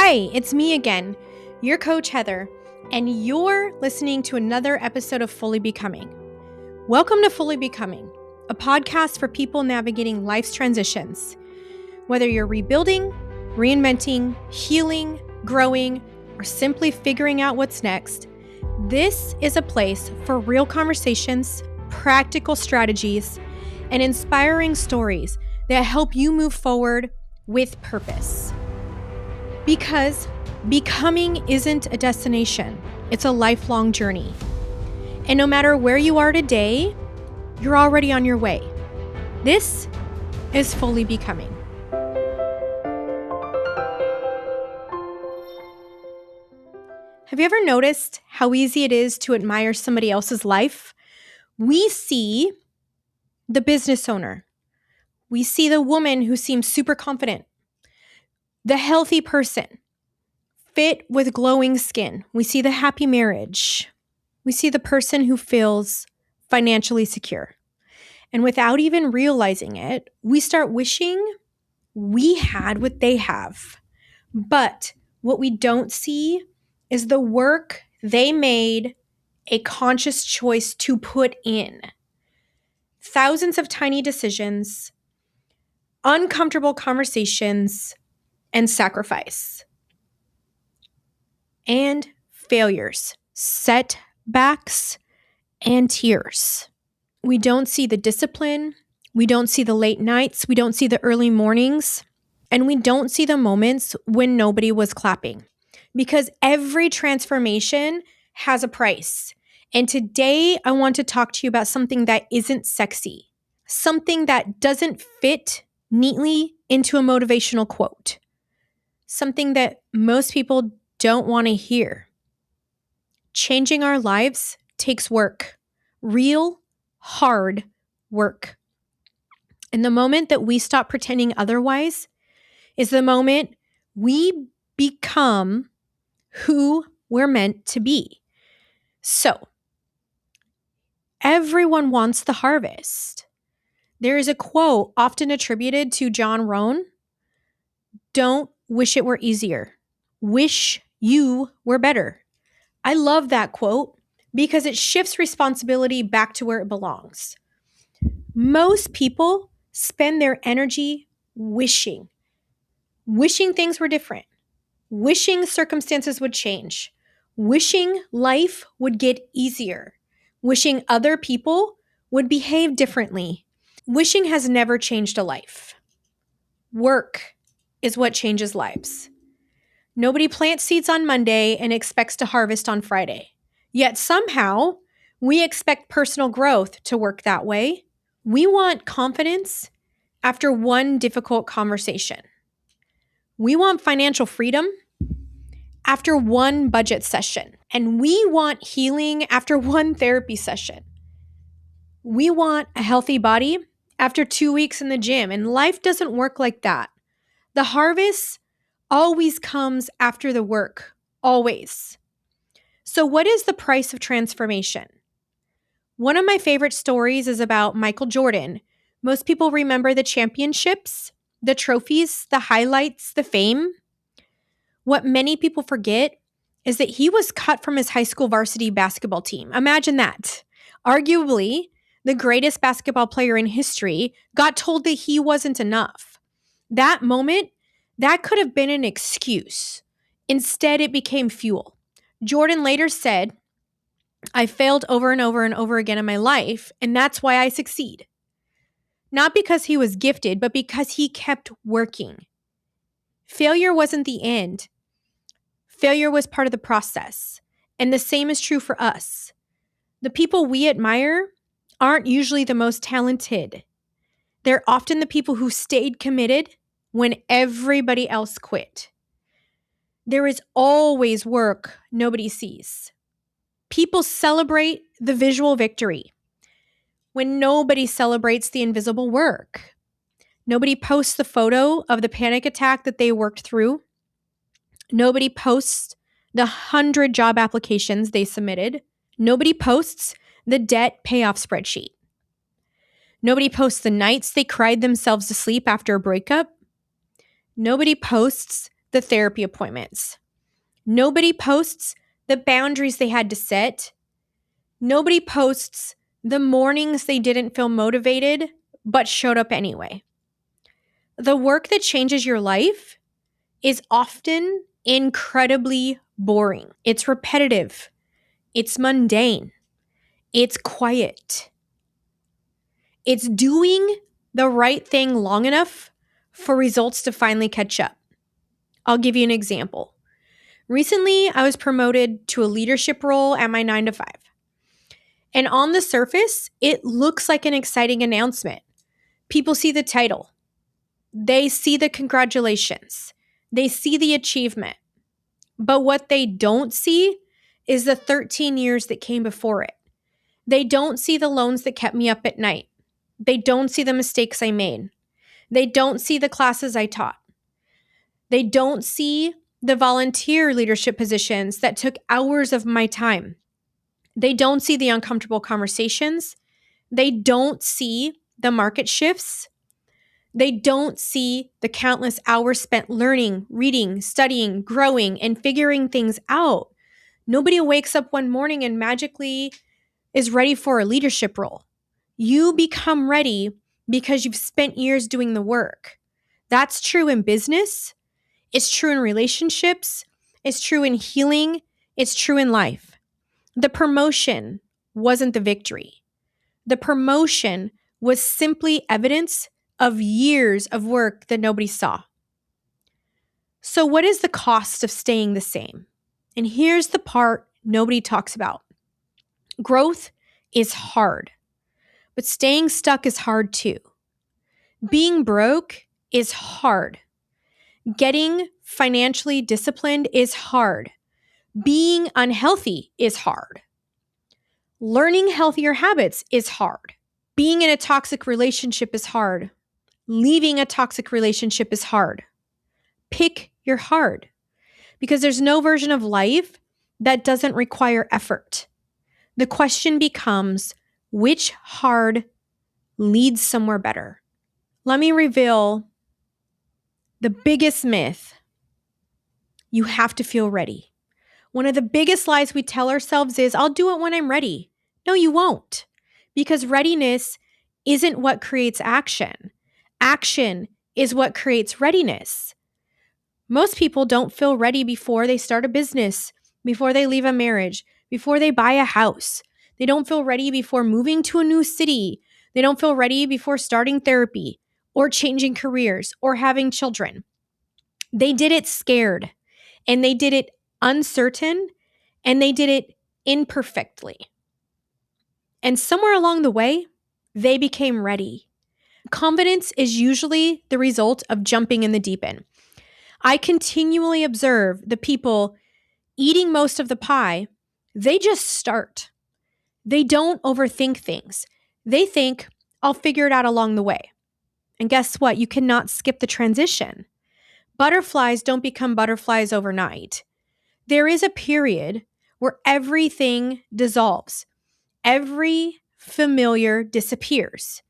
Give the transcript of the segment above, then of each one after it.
Hi, it's me again, your coach Heather, and you're listening to another episode of Fully Becoming. Welcome to Fully Becoming, a podcast for people navigating life's transitions. Whether you're rebuilding, reinventing, healing, growing, or simply figuring out what's next, this is a place for real conversations, practical strategies, and inspiring stories that help you move forward with purpose. Because becoming isn't a destination, it's a lifelong journey. And no matter where you are today, you're already on your way. This is Fully Becoming. Have you ever noticed how easy it is to admire somebody else's life? We see the business owner. We see the woman who seems super confident, the healthy person, fit with glowing skin. We see the happy marriage. We see the person who feels financially secure. And without even realizing it, we start wishing we had what they have. But what we don't see is the work they made a conscious choice to put in. Thousands of tiny decisions, uncomfortable conversations, and sacrifice. And failures, setbacks, and tears. We don't see the discipline. We don't see the late nights. We don't see the early mornings. And we don't see the moments when nobody was clapping. Because every transformation has a price. And today I want to talk to you about something that isn't sexy. Something that doesn't fit neatly into a motivational quote. Something that most people don't want to hear. Changing our lives takes work. Real, hard work. And the moment that we stop pretending otherwise is the moment we become who we're meant to be. So, everyone wants the harvest. There is a quote often attributed to John Rohn. Don't wish it were easier. Wish you were better. I love that quote because it shifts responsibility back to where it belongs. Most people spend their energy wishing things were different, wishing circumstances would change, wishing life would get easier, wishing other people would behave differently. Wishing has never changed a life. Work is what changes lives. Nobody plants seeds on Monday and expects to harvest on Friday. Yet somehow, we expect personal growth to work that way. We want confidence after one difficult conversation. We want financial freedom after one budget session. And we want healing after one therapy session. We want a healthy body after 2 weeks in the gym. And life doesn't work like that. The harvest always comes after the work, always. So what is the price of transformation? One of my favorite stories is about Michael Jordan. Most people remember the championships, the trophies, the highlights, the fame. What many people forget is that he was cut from his high school varsity basketball team. Imagine that. Arguably, the greatest basketball player in history got told that he wasn't enough. That moment, that could have been an excuse. Instead, it became fuel. Jordan later said, I failed over and over and over again in my life, and that's why I succeed. Not because he was gifted, but because he kept working. Failure wasn't the end. Failure was part of the process. And the same is true for us. The people we admire aren't usually the most talented. They're often the people who stayed committed when everybody else quit. There is always work nobody sees. People celebrate the visual victory when nobody celebrates the invisible work. Nobody posts the photo of the panic attack that they worked through. Nobody posts the 100 job applications they submitted. Nobody posts the debt payoff spreadsheet. Nobody posts the nights they cried themselves to sleep after a breakup. Nobody posts the therapy appointments. Nobody posts the boundaries they had to set. Nobody posts the mornings they didn't feel motivated but showed up anyway. The work that changes your life is often incredibly boring. It's repetitive. It's mundane. It's quiet. It's doing the right thing long enough for results to finally catch up. I'll give you an example. Recently, I was promoted to a leadership role at my 9 to 5. And on the surface, it looks like an exciting announcement. People see the title. They see the congratulations. They see the achievement. But what they don't see is the 13 years that came before it. They don't see the loans that kept me up at night. They don't see the mistakes I made. They don't see the classes I taught. They don't see the volunteer leadership positions that took hours of my time. They don't see the uncomfortable conversations. They don't see the market shifts. They don't see the countless hours spent learning, reading, studying, growing, and figuring things out. Nobody wakes up one morning and magically is ready for a leadership role. You become ready because you've spent years doing the work. That's true in business. It's true in relationships. It's true in healing. It's true in life. The promotion wasn't the victory. The promotion was simply evidence of years of work that nobody saw. So what is the cost of staying the same? And here's the part nobody talks about. Growth is hard, but staying stuck is hard too. Being broke is hard. Getting financially disciplined is hard. Being unhealthy is hard. Learning healthier habits is hard. Being in a toxic relationship is hard. Leaving a toxic relationship is hard. Pick your hard, because there's no version of life that doesn't require effort. The question becomes, which hard leads somewhere better? Let me reveal the biggest myth. You have to feel ready. One of the biggest lies we tell ourselves is, I'll do it when I'm ready. No, you won't, because readiness isn't what creates action. Action is what creates readiness. Most people don't feel ready before they start a business, before they leave a marriage, before they buy a house. They don't feel ready before moving to a new city. They don't feel ready before starting therapy or changing careers or having children. They did it scared, and they did it uncertain, and they did it imperfectly. And somewhere along the way, they became ready. Confidence is usually the result of jumping in the deep end. I continually observe the people eating most of the pie. They just start. They don't overthink things. They think, I'll figure it out along the way. And guess what? You cannot skip the transition. Butterflies don't become butterflies overnight. There is a period where everything dissolves. Every familiar disappears.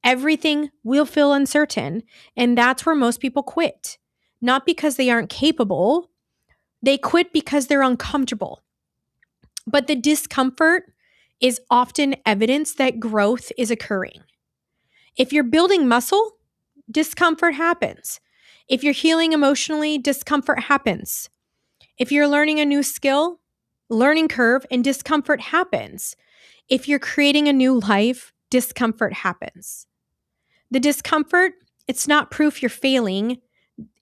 Everything will feel uncertain, and that's where most people quit. Not because they aren't capable, they quit because they're uncomfortable. But the discomfort is often evidence that growth is occurring. If you're building muscle, discomfort happens. If you're healing emotionally, discomfort happens. If you're learning a new skill, learning curve and discomfort happens. If you're creating a new life, discomfort happens. The discomfort, it's not proof you're failing.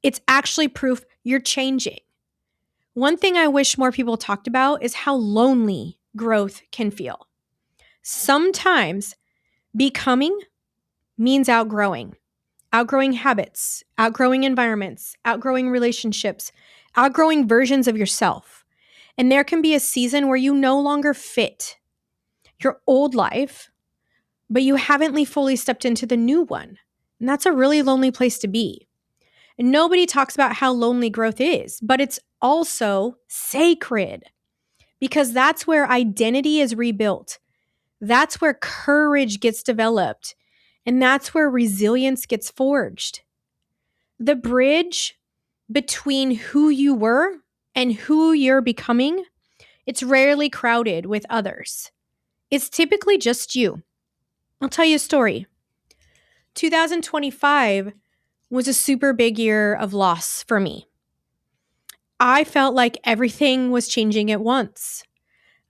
It's actually proof you're changing. One thing I wish more people talked about is how lonely growth can feel. Sometimes becoming means outgrowing. Outgrowing habits, outgrowing environments, outgrowing relationships, outgrowing versions of yourself. And there can be a season where you no longer fit your old life, but you haven't fully stepped into the new one. And that's a really lonely place to be. And nobody talks about how lonely growth is, but it's also sacred, because that's where identity is rebuilt. That's where courage gets developed. And that's where resilience gets forged. The bridge between who you were and who you're becoming, it's rarely crowded with others. It's typically just you. I'll tell you a story. 2025 was a super big year of loss for me. I felt like everything was changing at once.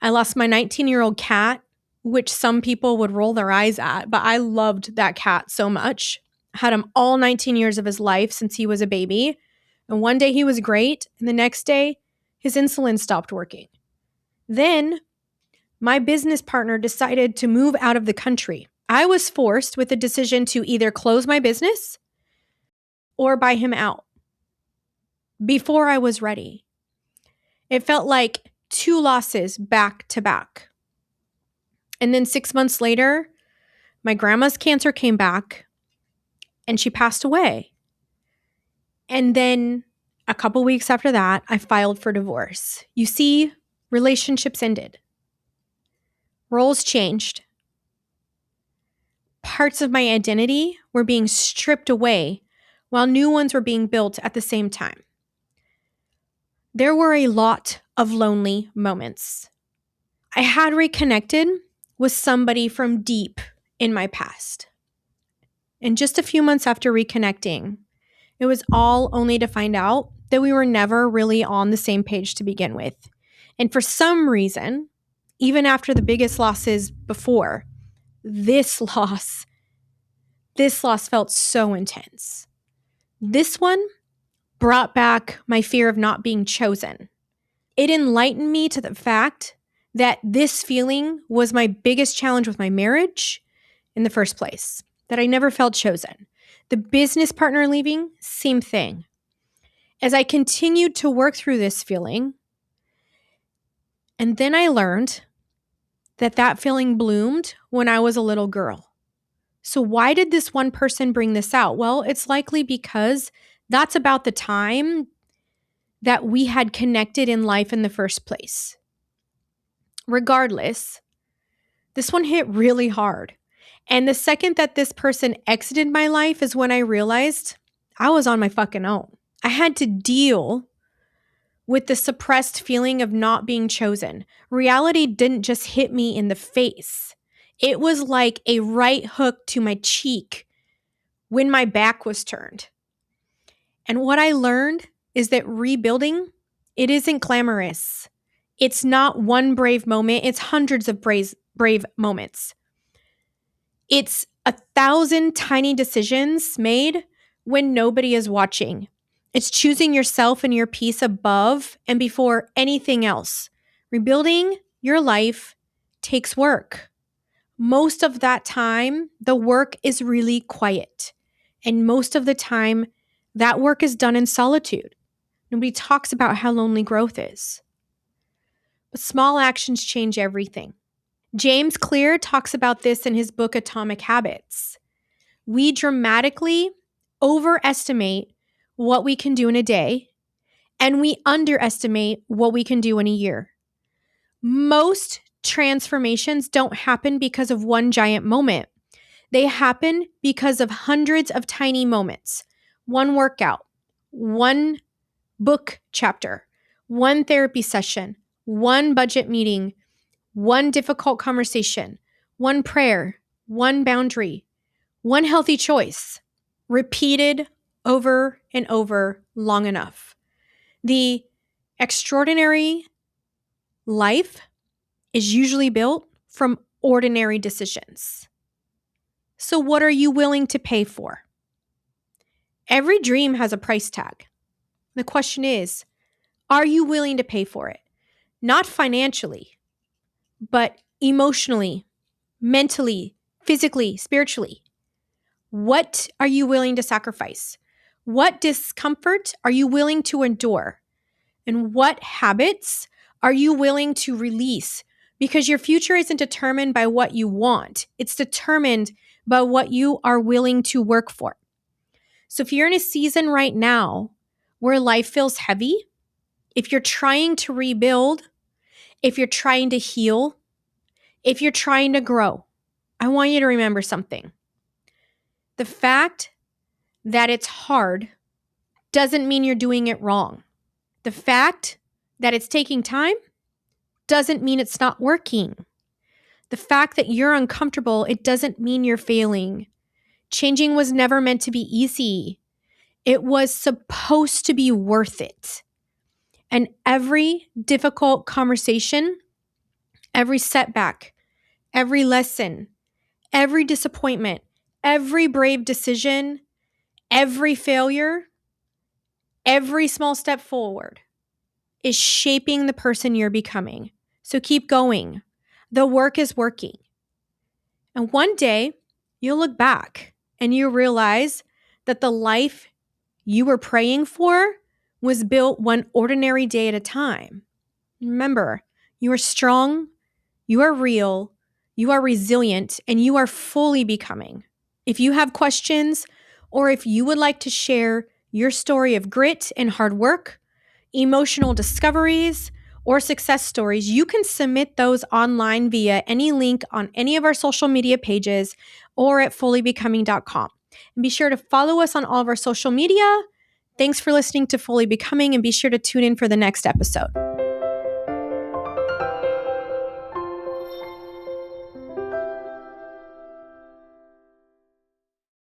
I lost my 19-year-old cat, which some people would roll their eyes at, but I loved that cat so much. Had him all 19 years of his life since he was a baby. And one day he was great, and the next day his insulin stopped working. Then my business partner decided to move out of the country. I was forced with the decision to either close my business or buy him out before I was ready. It felt like 2 losses back to back. And then 6 months later, my grandma's cancer came back and she passed away. And then a couple weeks after that, I filed for divorce. You see, relationships ended. Roles changed. Parts of my identity were being stripped away while new ones were being built at the same time. There were a lot of lonely moments. I had reconnected with somebody from deep in my past. And just a few months after reconnecting, it was all only to find out that we were never really on the same page to begin with. And for some reason, even after the biggest losses before, this loss felt so intense. This one brought back my fear of not being chosen. It enlightened me to the fact that this feeling was my biggest challenge with my marriage in the first place, that I never felt chosen. The business partner leaving, same thing. As I continued to work through this feeling, and then I learned that feeling bloomed when I was a little girl. So why did this one person bring this out? Well, it's likely because that's about the time that we had connected in life in the first place. Regardless, this one hit really hard. And the second that this person exited my life is when I realized I was on my fucking own. I had to deal with the suppressed feeling of not being chosen. Reality didn't just hit me in the face. It was like a right hook to my cheek when my back was turned. And what I learned is that rebuilding, it isn't glamorous. It's not one brave moment. It's hundreds of brave moments. It's 1,000 tiny decisions made when nobody is watching. It's choosing yourself and your peace above and before anything else. Rebuilding your life takes work. Most of that time, the work is really quiet. And most of the time, that work is done in solitude. Nobody talks about how lonely growth is. But small actions change everything. James Clear talks about this in his book, Atomic Habits. We dramatically overestimate what we can do in a day, and we underestimate what we can do in a year. Most transformations don't happen because of one giant moment. They happen because of hundreds of tiny moments. One workout, one book chapter, one therapy session, one budget meeting, one difficult conversation, one prayer, one boundary, one healthy choice, repeated over and over long enough. The extraordinary life is usually built from ordinary decisions. So what are you willing to pay for? Every dream has a price tag. The question is, are you willing to pay for it? Not financially, but emotionally, mentally, physically, spiritually. What are you willing to sacrifice? What discomfort are you willing to endure? And what habits are you willing to release? Because your future isn't determined by what you want. It's determined by what you are willing to work for. So if you're in a season right now where life feels heavy, if you're trying to rebuild, if you're trying to heal, if you're trying to grow, I want you to remember something. The fact that it's hard doesn't mean you're doing it wrong. The fact that it's taking time doesn't mean it's not working. The fact that you're uncomfortable, it doesn't mean you're failing. Changing was never meant to be easy. It was supposed to be worth it. And every difficult conversation, every setback, every lesson, every disappointment, every brave decision, every failure, every small step forward is shaping the person you're becoming. So keep going. The work is working. And one day you'll look back and you realize that the life you were praying for was built one ordinary day at a time. Remember, you are strong, you are real, you are resilient, and you are fully becoming. If you have questions, or if you would like to share your story of grit and hard work, emotional discoveries, or success stories, you can submit those online via any link on any of our social media pages or at fullybecoming.com. And be sure to follow us on all of our social media. Thanks for listening to Fully Becoming, and be sure to tune in for the next episode.